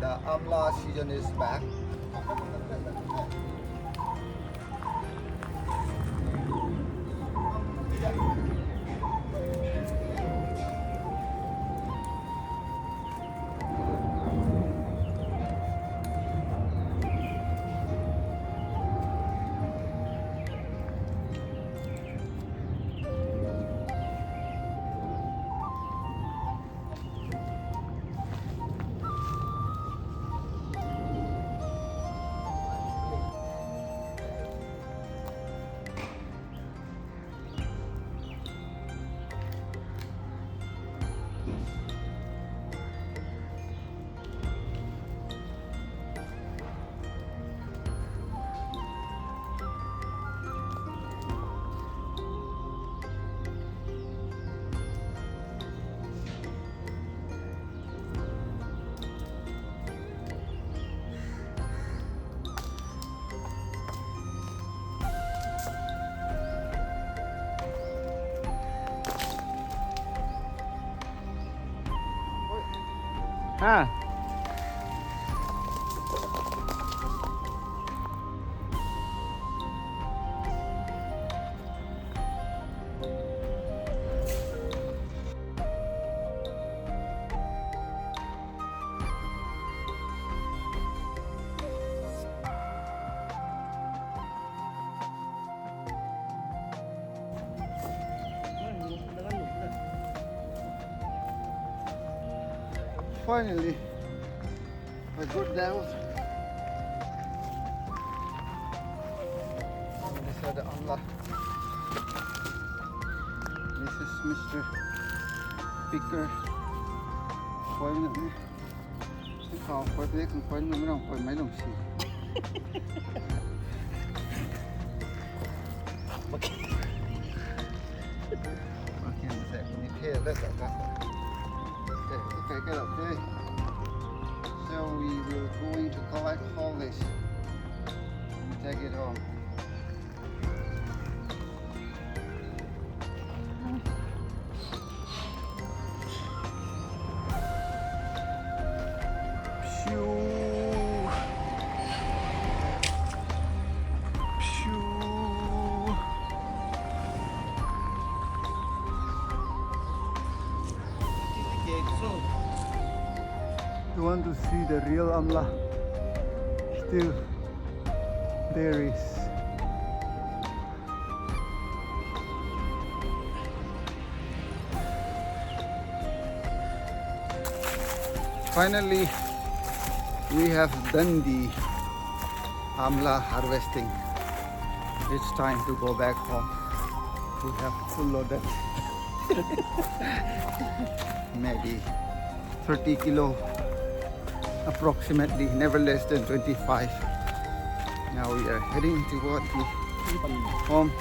The Amla season is back. Ha. Finally, I got down. This is the Amla. This is Mr. Picker. Quay nữa nhé. Cái khảo quay thế không quay nữa đâu, quay máy đồng xì. Okay, mình sẽ đi theo đây cả. Okay. So we will going to collect all this and take it home. Phew. You want to see the real Amla? Still, there is. Finally, we have done the Amla harvesting. It's time to go back home. We have full loaded maybe 30 kilo approximately, never less than 25. Now we are heading toward the home.